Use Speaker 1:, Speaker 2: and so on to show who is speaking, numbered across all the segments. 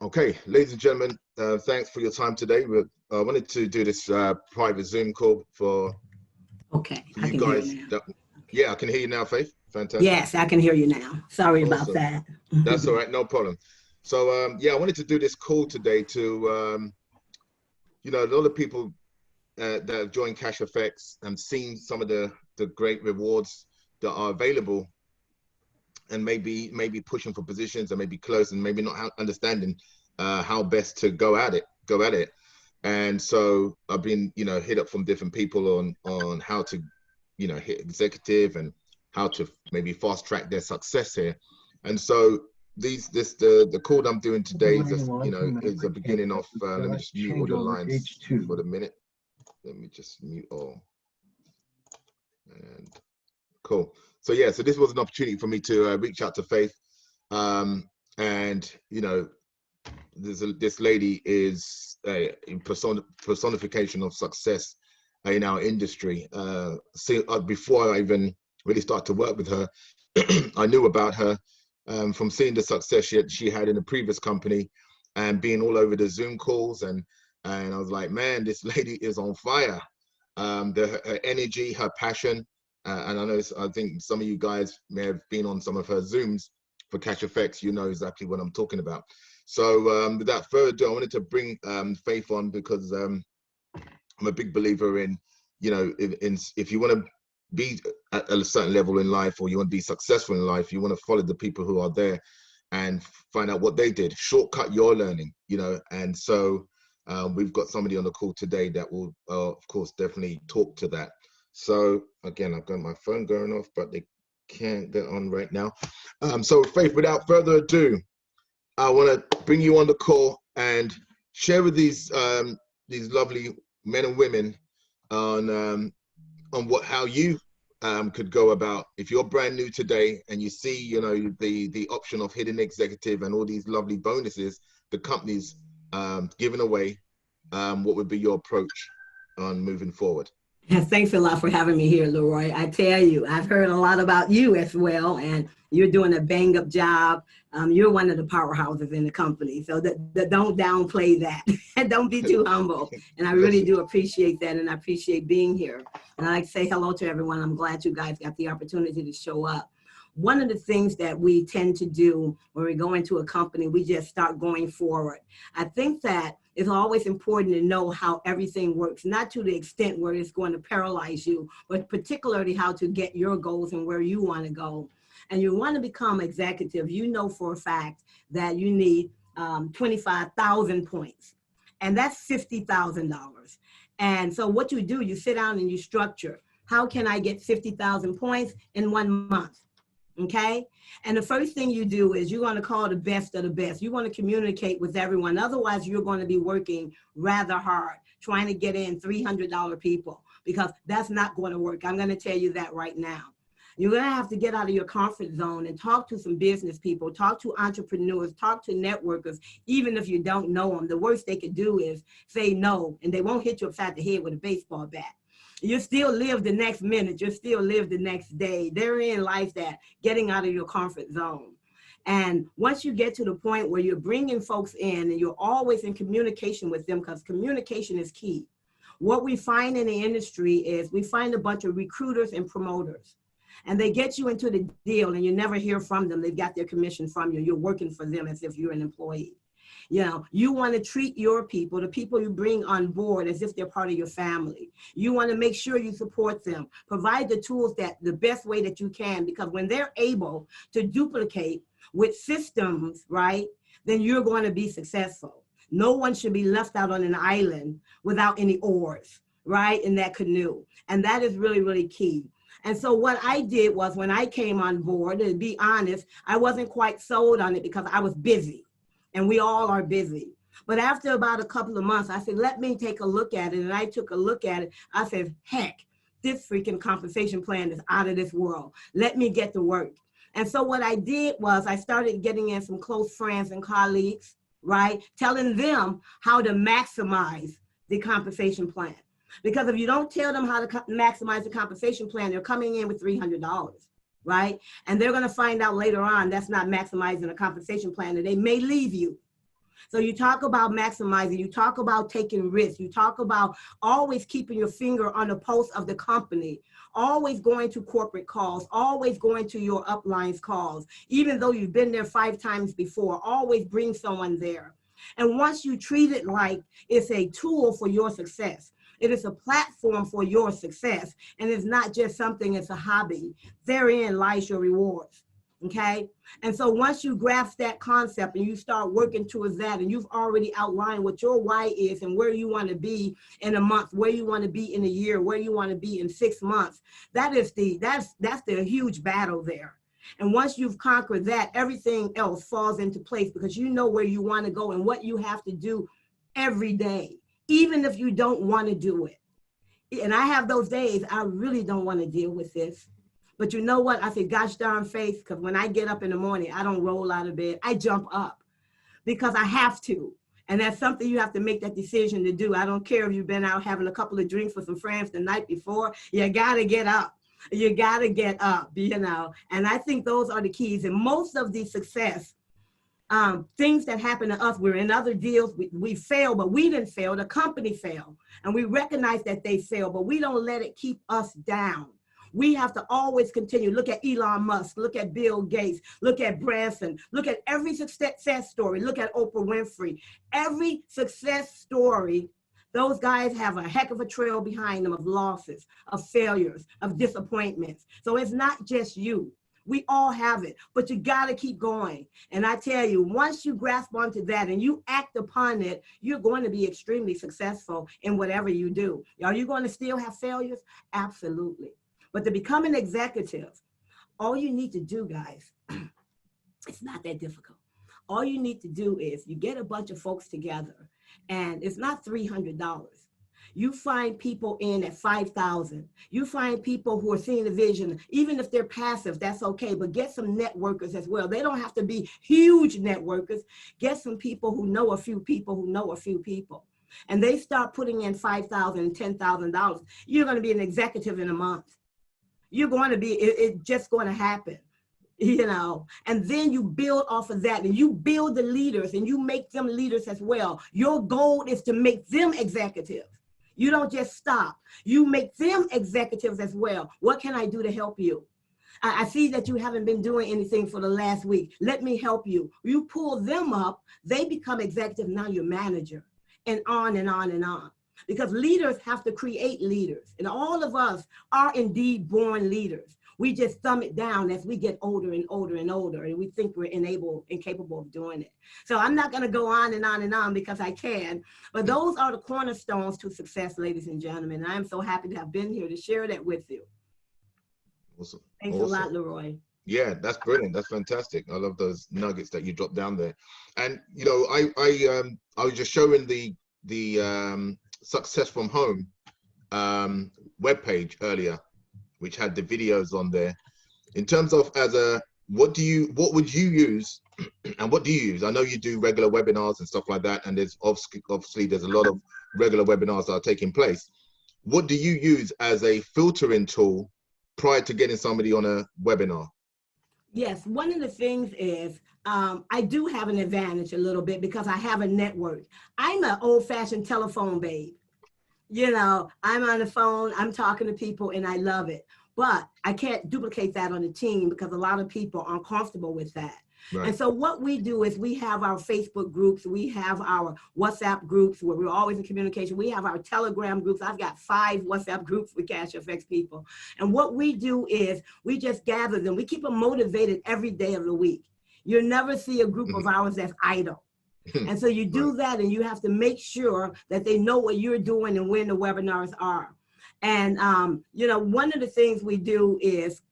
Speaker 1: Okay, ladies and gentlemen, thanks for your time today. I wanted to do this private Zoom call for
Speaker 2: I
Speaker 1: you
Speaker 2: can hear
Speaker 1: guys.
Speaker 2: you now.
Speaker 1: Yeah, I can hear you now, Faith. Fantastic.
Speaker 2: Yes, I can hear you now. Sorry about
Speaker 1: Awesome.
Speaker 2: that.
Speaker 1: That's all right, no problem. So yeah, I wanted to do this call today to, a lot of people that have joined CashFX and seen some of the great rewards that are available, and maybe pushing for positions and maybe close and maybe not understanding how best to go at it. And so I've been, hit up from different people on how to, hit executive and how to maybe fast track their success here. And so the call I'm doing today is just, is the beginning of, let me just mute all the lines for the minute. Let me just mute all. And cool. So yeah, so this was an opportunity for me to reach out to Faith. And, this lady is a personification of success in our industry. Before I even really started to work with her, I knew about her from seeing the success she had in a previous company and being all over the Zoom calls. And I was like, man, this lady is on fire. Her energy, her passion. And I think some of you guys may have been on some of her Zooms for CashFX. You know exactly what I'm talking about. So without further ado, I wanted to bring Faith on because I'm a big believer in, if you want to be at a certain level in life, or you want to be successful in life, you want to follow the people who are there and find out what they did, shortcut your learning, and so we've got somebody on the call today that will, of course, definitely talk to that. So again, I've got my phone going off, but they can't get on right now. So Faith, without further ado, I want to bring you on the call and share with these lovely men and women on how you could go about, if you're brand new today and you see the option of hidden executive and all these lovely bonuses the company's giving away, what would be your approach on moving forward?
Speaker 2: Thanks a lot for having me here, Leroy. I tell you, I've heard a lot about you as well, and you're doing a bang-up job. You're one of the powerhouses in the company, so don't downplay that. Don't be too humble. And I really do appreciate that, and I appreciate being here. And I'd like to say hello to everyone. I'm glad you guys got the opportunity to show up. One of the things that we tend to do when we go into a company, we just start going forward. I think that it's always important to know how everything works, not to the extent where it's going to paralyze you, but particularly how to get your goals and where you want to go. And you want to become executive, you know for a fact that you need 25,000 points, and that's $50,000. And so what you do, you sit down and you structure, how can I get 50,000 points in 1 month? Okay. And the first thing you do is you're going to call the best of the best. You want to communicate with everyone. Otherwise, you're going to be working rather hard trying to get in $300 people, because that's not going to work. I'm going to tell you that right now. You're going to have to get out of your comfort zone and talk to some business people, talk to entrepreneurs, talk to networkers, even if you don't know them. The worst they could do is say no, and they won't hit you upside the head with a baseball bat. You still live the next minute. You still live the next day. Therein lies that getting out of your comfort zone. And once you get to the point where you're bringing folks in and you're always in communication with them, because communication is key. What we find in the industry is we find a bunch of recruiters and promoters, and they get you into the deal and you never hear from them. They've got their commission from you. You're working for them as if you're an employee. You want to treat your people, the people you bring on board, as if they're part of your family. You want to make sure you support them, provide the tools that the best way that you can, because when they're able to duplicate with systems, right, then you're going to be successful. No one should be left out on an island without any oars, right, in that canoe. And that is really, really key. And so what I did was, when I came on board, to be honest, I wasn't quite sold on it because I was busy. And we all are busy. But after about a couple of months, I said, let me take a look at it. And I took a look at it. I said, heck, this freaking compensation plan is out of this world. Let me get to work. And so what I did was I started getting in some close friends and colleagues, right? Telling them how to maximize the compensation plan. Because if you don't tell them how to maximize the compensation plan, they're coming in with $300. Right? And they're going to find out later on that's not maximizing a compensation plan, and they may leave you. So you talk about maximizing, you talk about taking risks, you talk about always keeping your finger on the pulse of the company, always going to corporate calls, always going to your uplines calls, even though you've been there 5 times before, always bring someone there. And once you treat it like it's a tool for your success, it is a platform for your success, and it's not just something, it's a hobby. Therein lies your rewards, okay? And so once you grasp that concept and you start working towards that, and you've already outlined what your why is and where you want to be in a month, where you want to be in a year, where you want to be in 6 months, that's the huge battle there. And once you've conquered that, everything else falls into place, because you know where you want to go and what you have to do every day, even if you don't want to do it. And I have those days, I really don't want to deal with this. But you know what? I say, gosh darn face, because when I get up in the morning, I don't roll out of bed. I jump up because I have to. And that's something you have to make that decision to do. I don't care if you've been out having a couple of drinks with some friends the night before. You got to get up. You got to get up, you know. And I think those are the keys. And most of the success, things that happen to us, we're in other deals, we fail, but we didn't fail, the company failed. And we recognize that they failed, but we don't let it keep us down. We have to always continue. Look at Elon Musk, look at Bill Gates, look at Branson, look at every success story, look at Oprah Winfrey. Every success story, those guys have a heck of a trail behind them of losses, of failures, of disappointments. So it's not just you. We all have it, but you got to keep going. And I tell you, once you grasp onto that and you act upon it, you're going to be extremely successful in whatever you do. Are you going to still have failures? Absolutely. But to become an executive, all you need to do, guys, it's not that difficult. All you need to do is you get a bunch of folks together, and it's not $300. You find people in at $5,000. You find people who are seeing the vision. Even if they're passive, that's okay, but get some networkers as well. They don't have to be huge networkers. Get some people who know a few people who know a few people. And they start putting in $5,000 and $10,000. You're going to be an executive in a month. You're going to be, it's just going to happen. You know, and then you build off of that, and you build the leaders, and you make them leaders as well. Your goal is to make them executives. You don't just stop. You make them executives as well. What can I do to help you? I see that you haven't been doing anything for the last week. Let me help you. You pull them up, they become executive, now you're manager, and on and on and on. Because leaders have to create leaders, and all of us are indeed born leaders. We just thumb it down as we get older and older and older, and we think we're incapable of doing it. So I'm not going to go on and on and on because I can, but those are the cornerstones to success, ladies and gentlemen. And I'm so happy to have been here to share that with you.
Speaker 1: Awesome.
Speaker 2: Thanks a lot, Leroy.
Speaker 1: Yeah, that's brilliant. That's fantastic. I love those nuggets that you dropped down there. And you know, I was just showing the Success from Home webpage earlier, which had the videos on there. In terms of what would you use and what do you use? I know you do regular webinars and stuff like that, and there's obviously there's a lot of regular webinars that are taking place. What do you use as a filtering tool prior to getting somebody on a webinar?
Speaker 2: Yes, one of the things is I do have an advantage a little bit because I have a network. I'm an old-fashioned telephone babe. You know, I'm on the phone, I'm talking to people, and I love it. But I can't duplicate that on the team because a lot of people aren't comfortable with that. Right. And so what we do is we have our Facebook groups, we have our WhatsApp groups where we're always in communication. We have our Telegram groups. I've got 5 WhatsApp groups with CashFX people. And what we do is we just gather them. We keep them motivated every day of the week. You'll never see a group of ours that's idle. And so you do that, and you have to make sure that they know what you're doing and when the webinars are. And, you know, one of the things we do is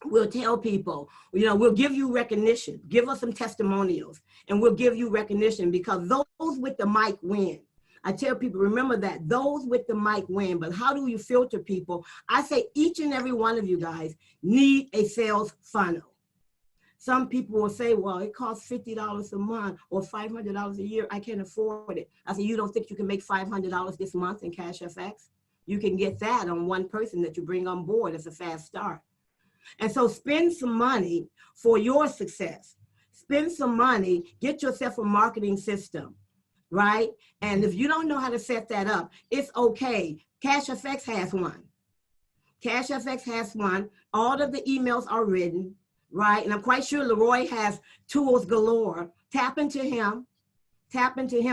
Speaker 2: we'll tell people, you know, we'll give you recognition, give us some testimonials, and we'll give you recognition because those with the mic win. I tell people, remember that those with the mic win, but how do you filter people? I say each and every one of you guys need a sales funnel. Some people will say, well, it costs $50 a month or $500 a year. I can't afford it. I say, you don't think you can make $500 this month in CashFX? You can get that on one person that you bring on board as a fast start. And so spend some money for your success. spend some money, get yourself a marketing system, right? And if you don't know how to set that up, it's okay. CashFX has one. CashFX has one. All of the emails are written, right? And I'm quite sure Leroy has tools galore. Tap into him,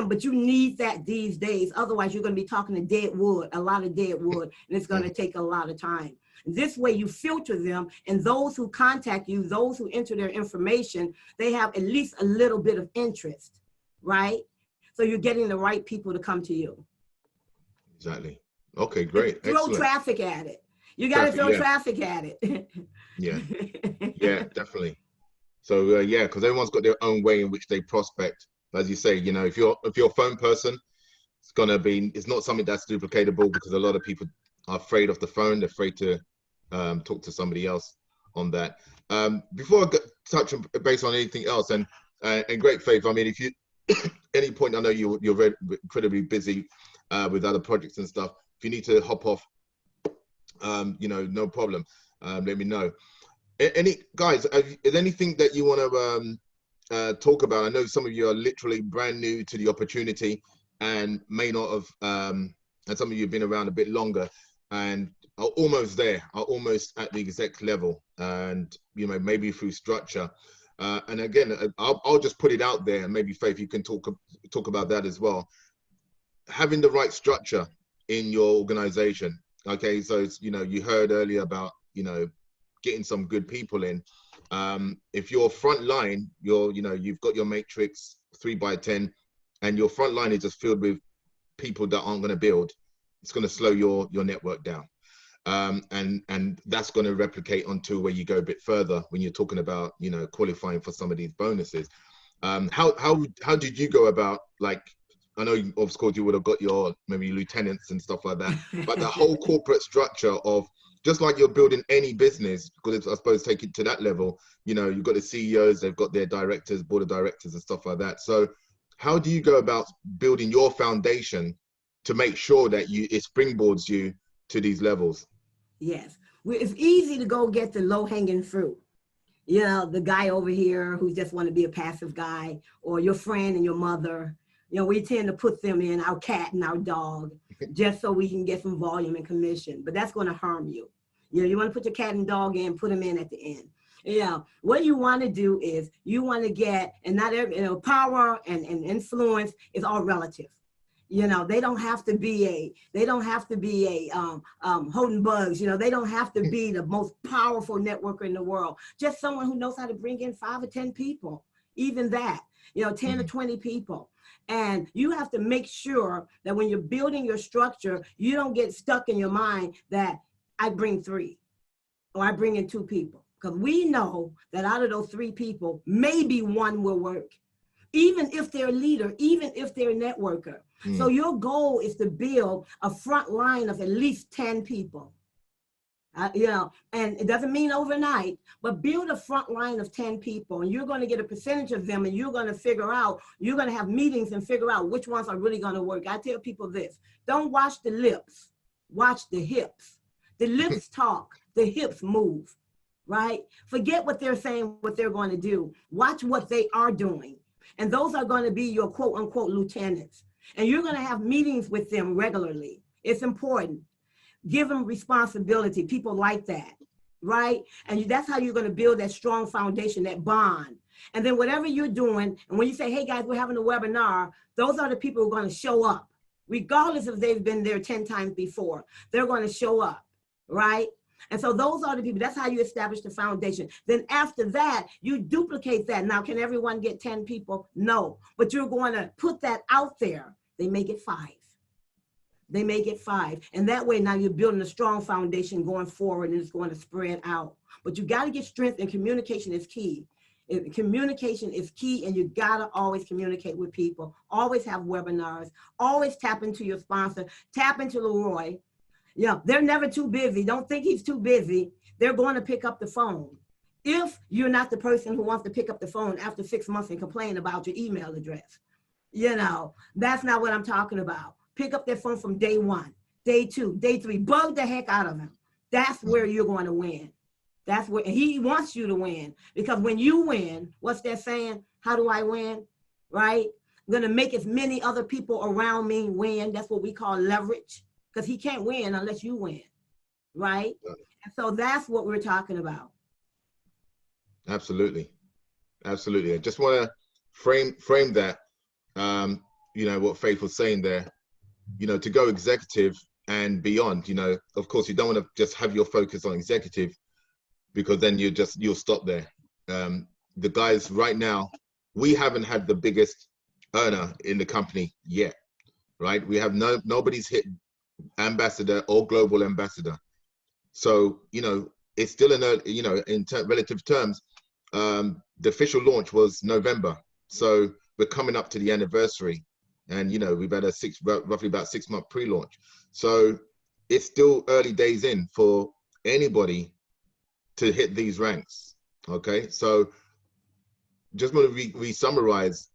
Speaker 2: but you need that these days. Otherwise, you're going to be talking to dead wood, a lot of dead wood, and it's going to take a lot of time. This way you filter them, and those who contact you, those who enter their information, they have at least a little bit of interest, right? So you're getting the right people to come to you.
Speaker 1: Exactly. Okay, great.
Speaker 2: Throw
Speaker 1: Excellent.
Speaker 2: traffic at it. You got to throw traffic at it.
Speaker 1: Yeah, yeah, definitely. So yeah, because everyone's got their own way in which they prospect. As you say, you know, if you're a phone person, it's not something that's duplicatable, because a lot of people are afraid of the phone. They're afraid to talk to somebody else on that. Before I touch base on anything else, and great Faith, I mean, if you any point, I know you're very incredibly busy with other projects and stuff. If you need to hop off, you know, no problem. Let me know. Any guys, is there anything that you want to talk about? I know some of you are literally brand new to the opportunity and may not have, and some of you have been around a bit longer and are almost there, are almost at the exec level, and you know, maybe through structure. And again, I'll just put it out there, and maybe Faith, you can talk about that as well. Having the right structure in your organization. Okay, so it's, you know, you heard earlier about, you know, getting some good people in. If your front line, you've got your matrix 3x10, and your front line is just filled with people that aren't going to build, it's going to slow your network down. And that's going to replicate onto where you go a bit further when you're talking about, you know, qualifying for some of these bonuses. How did you go about, like, I know of course you would have got your maybe lieutenants and stuff like that, but the whole corporate structure of, just like you're building any business, because it's, I suppose, take it to that level, you know, you've got the CEOs, they've got their directors, board of directors and stuff like that. So how do you go about building your foundation to make sure that it springboards you to these levels?
Speaker 2: Yes, it's easy to go get the low-hanging fruit. You know, the guy over here who just want to be a passive guy, or your friend and your mother. You know, we tend to put them in, our cat and our dog, just so we can get some volume and commission, but that's going to harm you. You know, you want to put your cat and dog in, put them in at the end. Yeah, what you want to do is you want to get, and not every, you know, power and influence is all relative. You know, they don't have to be holding bugs. You know, they don't have to be the most powerful networker in the world. Just someone who knows how to bring in 5 or 10 people, even that, you know, 10 or 20 people. And you have to make sure that when you're building your structure, you don't get stuck in your mind that I bring 3 or I bring in 2 people. Because we know that out of those 3 people, maybe 1 will work, even if they're a leader, even if they're a networker. So your goal is to build a front line of at least 10 people. You know, and it doesn't mean overnight, but build a front line of 10 people, and you're going to get a percentage of them, and you're going to figure out, you're going to have meetings and figure out which ones are really going to work. I tell people this: don't watch the lips, watch the hips. The lips talk, the hips move, right? Forget what they're saying, what they're going to do. Watch what they are doing. And those are going to be your quote unquote lieutenants. And you're going to have meetings with them regularly. It's important. Give them responsibility. People like that, right? And that's how you're going to build that strong foundation, that bond. And then whatever you're doing, and when you say, hey guys, we're having a webinar, those are the people who are going to show up. Regardless if they've been there 10 times before, they're going to show up, right? And so those are the people. That's how you establish the foundation. Then after that, you duplicate that. Now, can everyone get 10 people? No, but you're going to put that out there. They make it 5. They make it 5. And that way now you're building a strong foundation going forward, and it's going to spread out. But you got to get strength, and communication is key. Communication is key, and you got to always communicate with people. Always have webinars. Always tap into your sponsor. Tap into Leroy. Yeah, they're never too busy. Don't think he's too busy. They're going to pick up the phone. If you're not the person who wants to pick up the phone after 6 months and complain about your email address, you know, that's not what I'm talking about. Pick up their phone from day 1, day 2, day 3. Bug the heck out of them. That's where you're going to win. That's what he wants you to win, because when you win, what's that saying? How do I win? Right? I'm going to make as many other people around me win. That's what we call leverage, because he can't win unless you win. Right? And so that's what we're talking about.
Speaker 1: Absolutely. Absolutely. I just want to frame that, you know, what Faith was saying there, you know, to go executive and beyond, you know, of course, you don't want to just have your focus on executive, because then you'll stop there. The guys right now, we haven't had the biggest earner in the company yet, right? We have nobody's hit ambassador or global ambassador. So, you know, it's still you know, in relative terms, the official launch was November. So we're coming up to the anniversary, and, you know, we've had roughly about 6 month pre-launch. So it's still early days in for anybody to hit these ranks. Okay. So just want to re-summarize.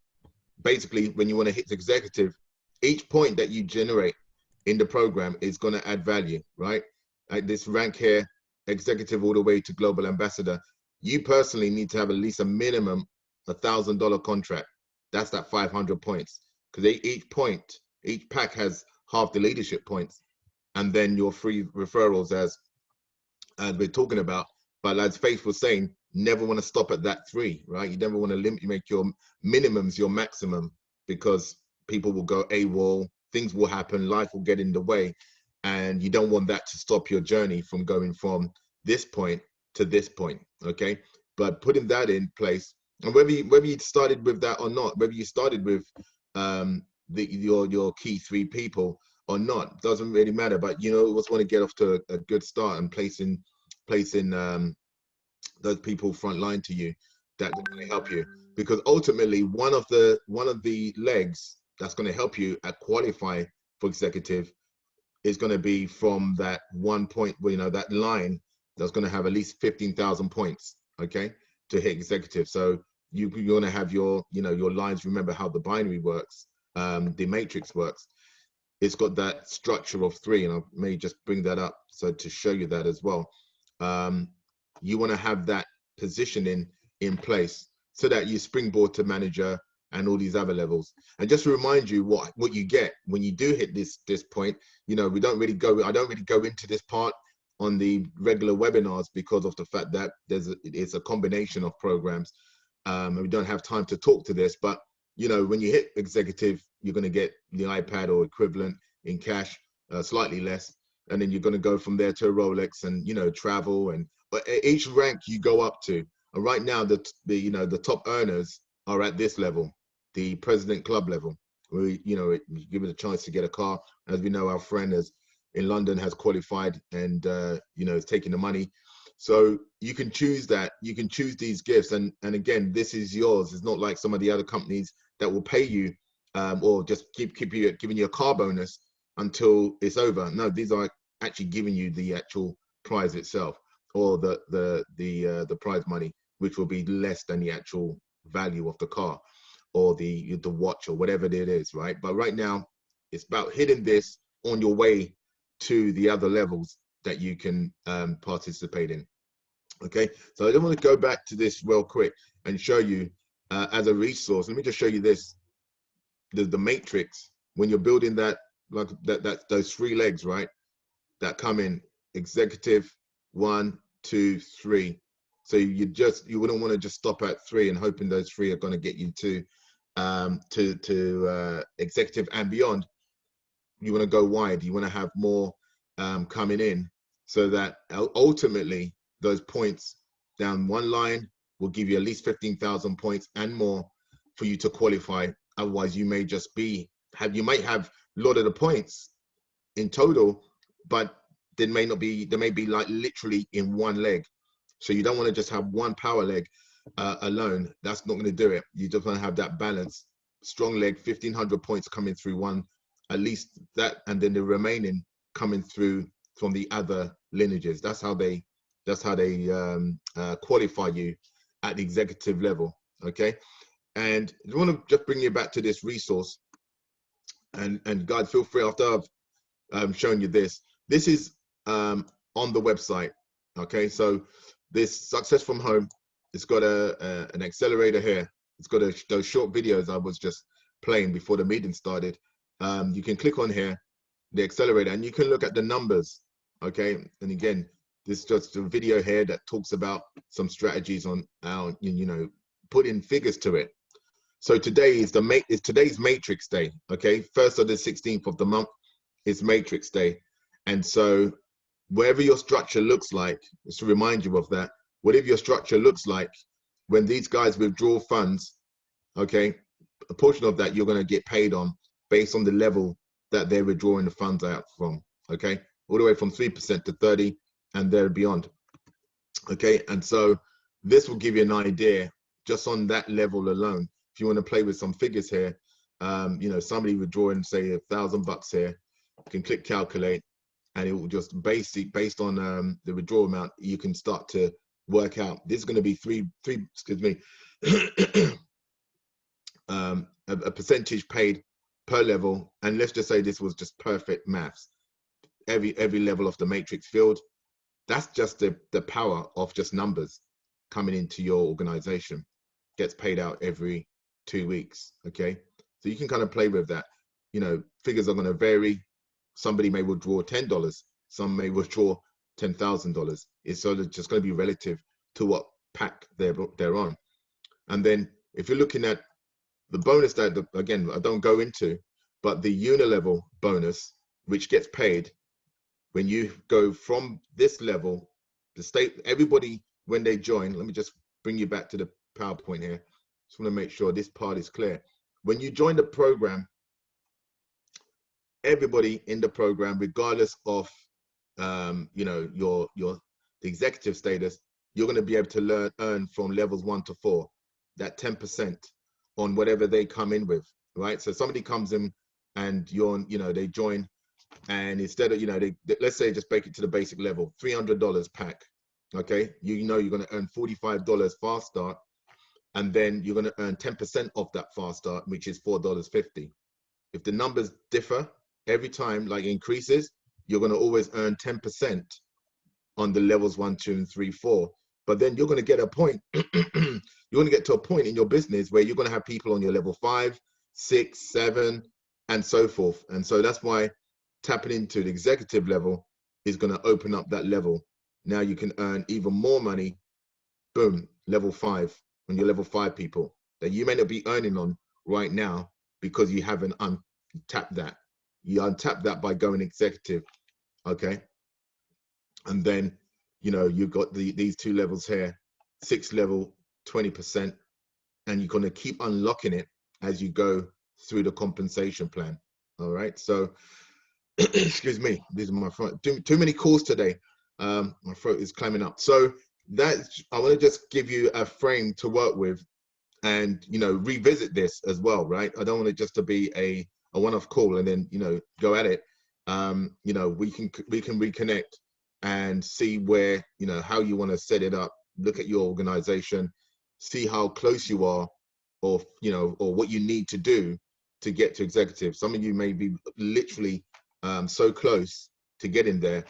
Speaker 1: Basically, when you want to hit executive, each point that you generate in the program is going to add value, right? Like this rank here, executive all the way to global ambassador, you personally need to have at least a minimum $1,000 contract. That's that 500 points, because each pack has half the leadership points, and then your free referrals, as we're talking about. But as Faith was saying, never want to stop at that 3, right? You never want to make your minimums your maximum, because people will go AWOL, things will happen, life will get in the way, and you don't want that to stop your journey from going from this point to this point, okay? But putting that in place, and whether you started with that or not, whether you started with your key 3 people or not, doesn't really matter. But you know, you just want to get off to a good start and placing those people front line to you that are going to help you, because ultimately one of the legs that's going to help you at qualify for executive is going to be from that 1 point, you know, that line that's going to have at least 15,000 points, okay, to hit executive. So you're going to have your, you know, your lines. Remember how the binary works, the matrix works. It's got that structure of 3, and I may just bring that up so to show you that as well. You want to have that positioning in place so that you springboard to manager and all these other levels. And just to remind you what you get when you do hit this point, you know, I don't really go into this part on the regular webinars, because of the fact that it's a combination of programs, and we don't have time to talk to this. But you know, when you hit executive, you're going to get the iPad or equivalent in cash, slightly less, and then you're going to go from there to a Rolex, and, you know, travel, and but each rank you go up to. And right now, the top earners are at this level, the President Club level, where, you know, you give it a chance to get a car. As we know, our friend in London has qualified, and you know, is taking the money. So you can choose that. You can choose these gifts, and again, this is yours. It's not like some of the other companies that will pay you, or just keep giving you a car bonus until it's over. No, these are actually giving you the actual prize itself, or the prize money, which will be less than the actual value of the car or the watch or whatever it is, right? But right now, it's about hitting this on your way to the other levels that you can participate in. Okay, so I want to go back to this real quick and show you as a resource. Let me just show you this, the matrix. When you're building that, like those 3 legs, right, that come in executive 1, 2, 3. So you wouldn't want to just stop at 3 and hoping those 3 are going to get you to executive and beyond. You want to go wide. You want to have more coming in, so that ultimately those points down one line will give you at least 15,000 points and more for you to qualify. Otherwise, you may just you might have a lot of the points in total, but there may be like literally in one leg. So you don't want to just have one power leg alone. That's not going to do it. You just want to have that balance. Strong leg, 1,500 points coming through one, at least that, and then the remaining coming through from the other lineages. That's how they qualify you at the executive level. Okay, and I want to just bring you back to this resource, and guys, feel free, after I've shown you this. This is on the website. Okay, so this success from home, it's got an accelerator here. It's got those short videos I was just playing before the meeting started. You can click on here, the accelerator, and you can look at the numbers. Okay, and again, this is just a video here that talks about some strategies on how, you know, put in figures to it. So today is today's matrix day. Okay, 1st of the 16th of the month is matrix day, and so wherever your structure looks like, just to remind you of that, whatever your structure looks like, when these guys withdraw funds, okay, a portion of that you're going to get paid on based on the level that they're withdrawing the funds out from. Okay, all the way from 3% to 30 and there beyond. Okay, and so this will give you an idea just on that level alone. If you want to play with some figures here, you know, somebody withdrawing say $1,000 here, you can click calculate, and it will just based on the withdrawal amount, you can start to work out. This is going to be a percentage paid per level, and let's just say this was just perfect maths. Every level of the matrix field, that's just the power of just numbers coming into your organization. Gets paid out every 2 weeks. Okay, so you can kind of play with that. You know, figures are going to vary. Somebody may withdraw $10, some may withdraw $10,000. It's sort of just going to be relative to what pack they're on. And then if you're looking at the bonus that, again, I don't go into, but the unilevel bonus, which gets paid when you go from this level, everybody, when they join, let me just bring you back to the PowerPoint here. Just want to make sure this part is clear. When you join the program, everybody in the program, regardless of you know, the executive status, you're going to be able to earn from levels 1 to 4, that 10% on whatever they come in with, right? So somebody comes in and you know, they join, and instead of, you know, let's say just break it to the basic level, $300 pack. Okay, you know you're going to earn $45 fast start, and then you're going to earn 10% of that fast start, which is $4.50. If the numbers differ, every time like increases, you're going to always earn 10% on the levels 1, 2, and 3, 4. But then you're going to get a point. You're going to get to a point in your business where you're going to have people on your level 5, 6, 7, and so forth. And so that's why tapping into the executive level is going to open up that level. Now you can earn even more money. Boom, level 5, on your level 5 people that you may not be earning on right now because you haven't untapped that. You untap that by going executive. Okay, and then, you know, you've got these 2 levels here, 6 level, 20%, and you're going to keep unlocking it as you go through the compensation plan. All right, so excuse me, these are my throat. Too many calls today. My throat is climbing up. So I want to just give you a frame to work with, and, you know, revisit this as well, right? I don't want it just to be a one-off call and then, you know, go at it. You know, we can reconnect and see where, you know, how you want to set it up, look at your organization, see how close you are, or, you know, or what you need to do to get to executive. Some of you may be literally so close to getting there.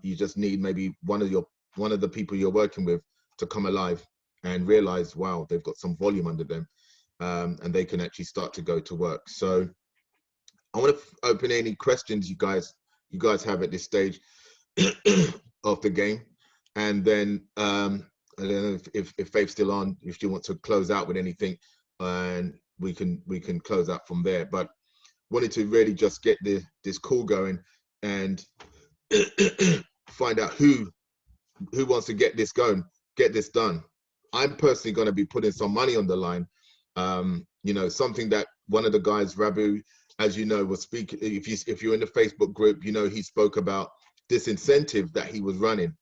Speaker 1: You just need maybe one of the people you're working with to come alive and realize, wow, they've got some volume under them, and they can actually start to go to work. So I want to open any questions you guys have at this stage of the game, and then I don't know if Faith's still on, if you want to close out with anything, and we can close out from there. But wanted to really just get this call going and find out who wants to get this going, get this done. I'm personally going to be putting some money on the line. You know, something that one of the guys, Rabu, as you know, was speaking. If you're in the Facebook group, you know, he spoke about this incentive that he was running.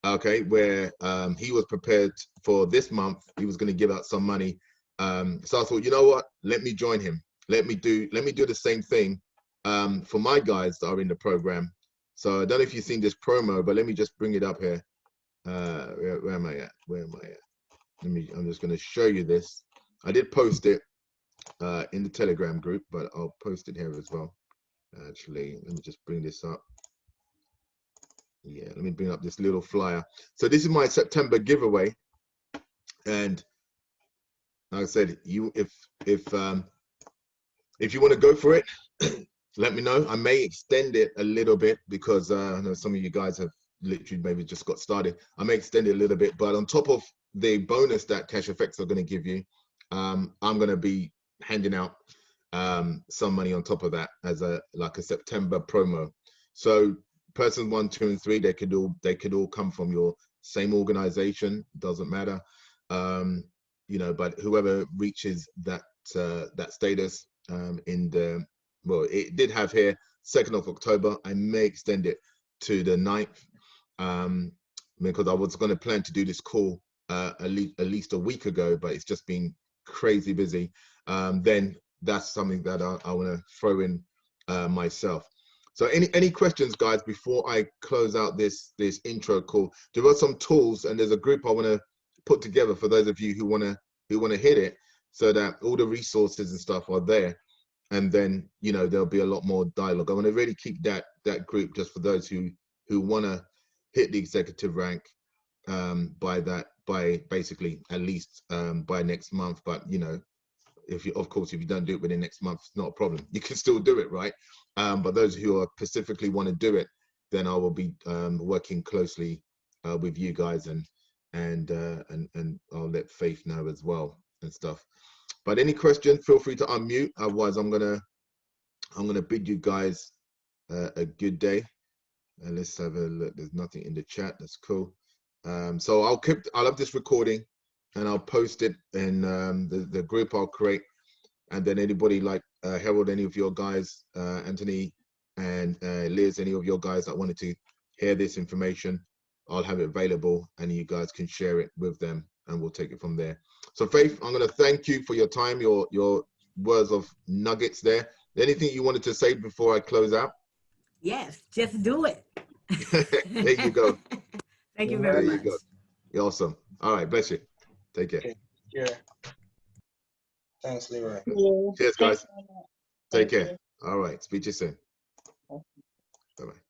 Speaker 1: Okay, where he was prepared for this month, he was going to give out some money. So I thought, you know what? Let me join him. Let me do the same thing for my guys that are in the program. So I don't know if you've seen this promo, but let me just bring it up here. Where am I at? I'm just going to show you this. I did post it in the Telegram group, but I'll post it here as well. Actually, let me just bring this up. Yeah, let me bring up this little flyer. So this is my September giveaway, and like I said, if you want to go for it, let me know. I may extend it a little bit because I know some of you guys have literally maybe just got started. I may extend it a little bit, but on top of the bonus that CashFX are going to give you, I'm going to be handing out some money on top of that as a September promo. So person 1, 2, and 3, they could all come from your same organization. Doesn't matter, you know. But whoever reaches that status in the, well, it did have here 2nd of October. I may extend it to the 9th because I was going to plan to do this call at least a week ago, but it's just been crazy busy. Then that's something that I want to throw in myself. So any questions, guys, before I close out this intro call? There are some tools, and there's a group I want to put together for those of you who want to hit it, so that all the resources and stuff are there, and then, you know, there'll be a lot more dialogue. I want to really keep that group just for those who want to hit the executive rank by basically at least by next month. But you know, if you don't do it within next month, it's not a problem. You can still do it, right? But those who are specifically want to do it, then I will be working closely with you guys, and I'll let Faith know as well and stuff. But any question, feel free to unmute. Otherwise, I'm gonna bid you guys a good day. And let's have a look. There's nothing in the chat. That's cool. So I'll have this recording, and I'll post it in the group I'll create. And then anybody like Harold, any of your guys, Anthony and Liz, any of your guys that wanted to hear this information, I'll have it available, and you guys can share it with them, and we'll take it from there. So Faith, I'm going to thank you for your time, your words of nuggets there. Anything you wanted to say before I close out?
Speaker 2: Yes, just do it.
Speaker 1: There you go.
Speaker 2: Thank you very much.
Speaker 1: There you go. You're awesome. All right, bless you. Take care.
Speaker 3: Okay. Yeah. Thanks, Leroy.
Speaker 1: Cheers, guys. Take care. All right. Speak to you soon. Bye-bye.